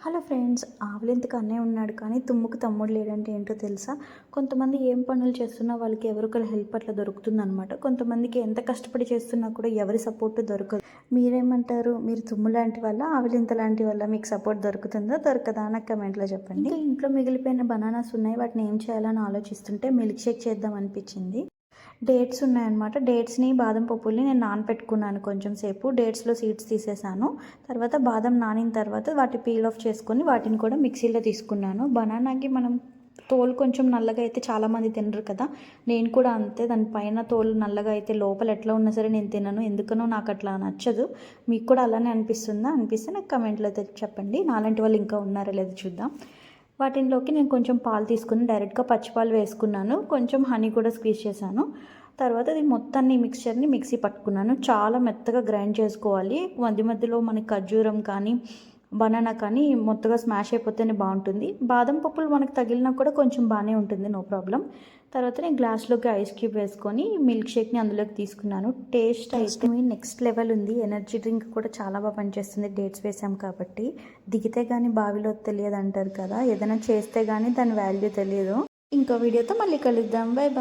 Hello friends, ఆవలింతకు అన్నయ్య ఉన్నాడు కానీ తుమ్ముకు తమ్ముడు లేడంటే ఏంటో తెలుసా? కొంతమంది ఏం పనులు చేస్తున్నా వాళ్ళకి ఎవరికొకరు హెల్ప్ అట్లా దొరుకుతుందనమాట. కొంతమందికి ఎంత కష్టపడి చేస్తున్నా కూడా ఎవరి సపోర్ట్ దొరకదు. మీరేమంటారు? మీరు తుమ్ము లాంటి వల్ల, ఆవలింత లాంటి వల్ల మీకు సపోర్ట్ దొరుకుతుందా దొరకదా నాకు కమెంట్లో చెప్పండి. ఇంకా ఇంట్లో మిగిలిపోయిన బనానాస్ ఉన్నాయి, వాటిని ఏం చేయాలని ఆలోచిస్తుంటే మిల్క్ షేక్ చేద్దాం అనిపించింది. డేట్స్ ఉన్నాయన్నమాట. డేట్స్ని బాదం పప్పుల్ని నేను నానపెట్టుకున్నాను కొంచెం సేపు. డేట్స్లో సీడ్స్ తీసేసాను. తర్వాత బాదం నానిన తర్వాత వాటి పీల్ ఆఫ్ చేసుకొని వాటిని కూడా మిక్సీలో తీసుకున్నాను. బనానాకి మనం తోలు కొంచెం నల్లగా అయితే చాలామంది తినరు కదా, నేను కూడా అంతే. దాని పైన తోలు నల్లగా అయితే లోపల ఎట్లా ఉన్నా సరే నేను తినను, ఎందుకనో నాకు అట్లా నచ్చదు. మీకు కూడా అలానే అనిపిస్తుందా? అనిపిస్తే నాకు కమెంట్లో అయితే చెప్పండి. నాలాంటి వాళ్ళు ఇంకా ఉన్నారో లేదో చూద్దాం. వాటిలోకి నేను కొంచెం పాలు తీసుకుని డైరెక్ట్గా పచ్చిపాలు వేసుకున్నాను. కొంచెం హనీ కూడా స్క్వీజ్ చేశాను. తర్వాత ఇది మొత్తాన్ని మిక్స్చర్ని మిక్సీ పట్టుకున్నాను. చాలా మెత్తగా గ్రైండ్ చేసుకోవాలి. మధ్య మధ్యలో మనకి ఖర్జూరం కానీ బనానా కానీ మొత్తగా స్మాష్ అయిపోతేనే బాగుంటుంది. బాదం పప్పులు మనకు తగిలినా కూడా కొంచెం బాగానే ఉంటుంది, నో ప్రాబ్లం. తర్వాత నేను గ్లాస్లోకి ఐస్ క్యూబ్ వేసుకొని మిల్క్ షేక్ని అందులోకి తీసుకున్నాను. టేస్ట్ అయితే నెక్స్ట్ లెవెల్ ఉంది. ఎనర్జీ డ్రింక్ కూడా చాలా బాగా పనిచేస్తుంది డేట్స్ వేసాం కాబట్టి. దిగితే కానీ బావిలో తెలియదు అంటారు కదా, ఏదైనా చేస్తే కానీ దాని వాల్యూ తెలియదు. ఇంకో వీడియోతో మళ్ళీ కలుద్దాం. Bye bye.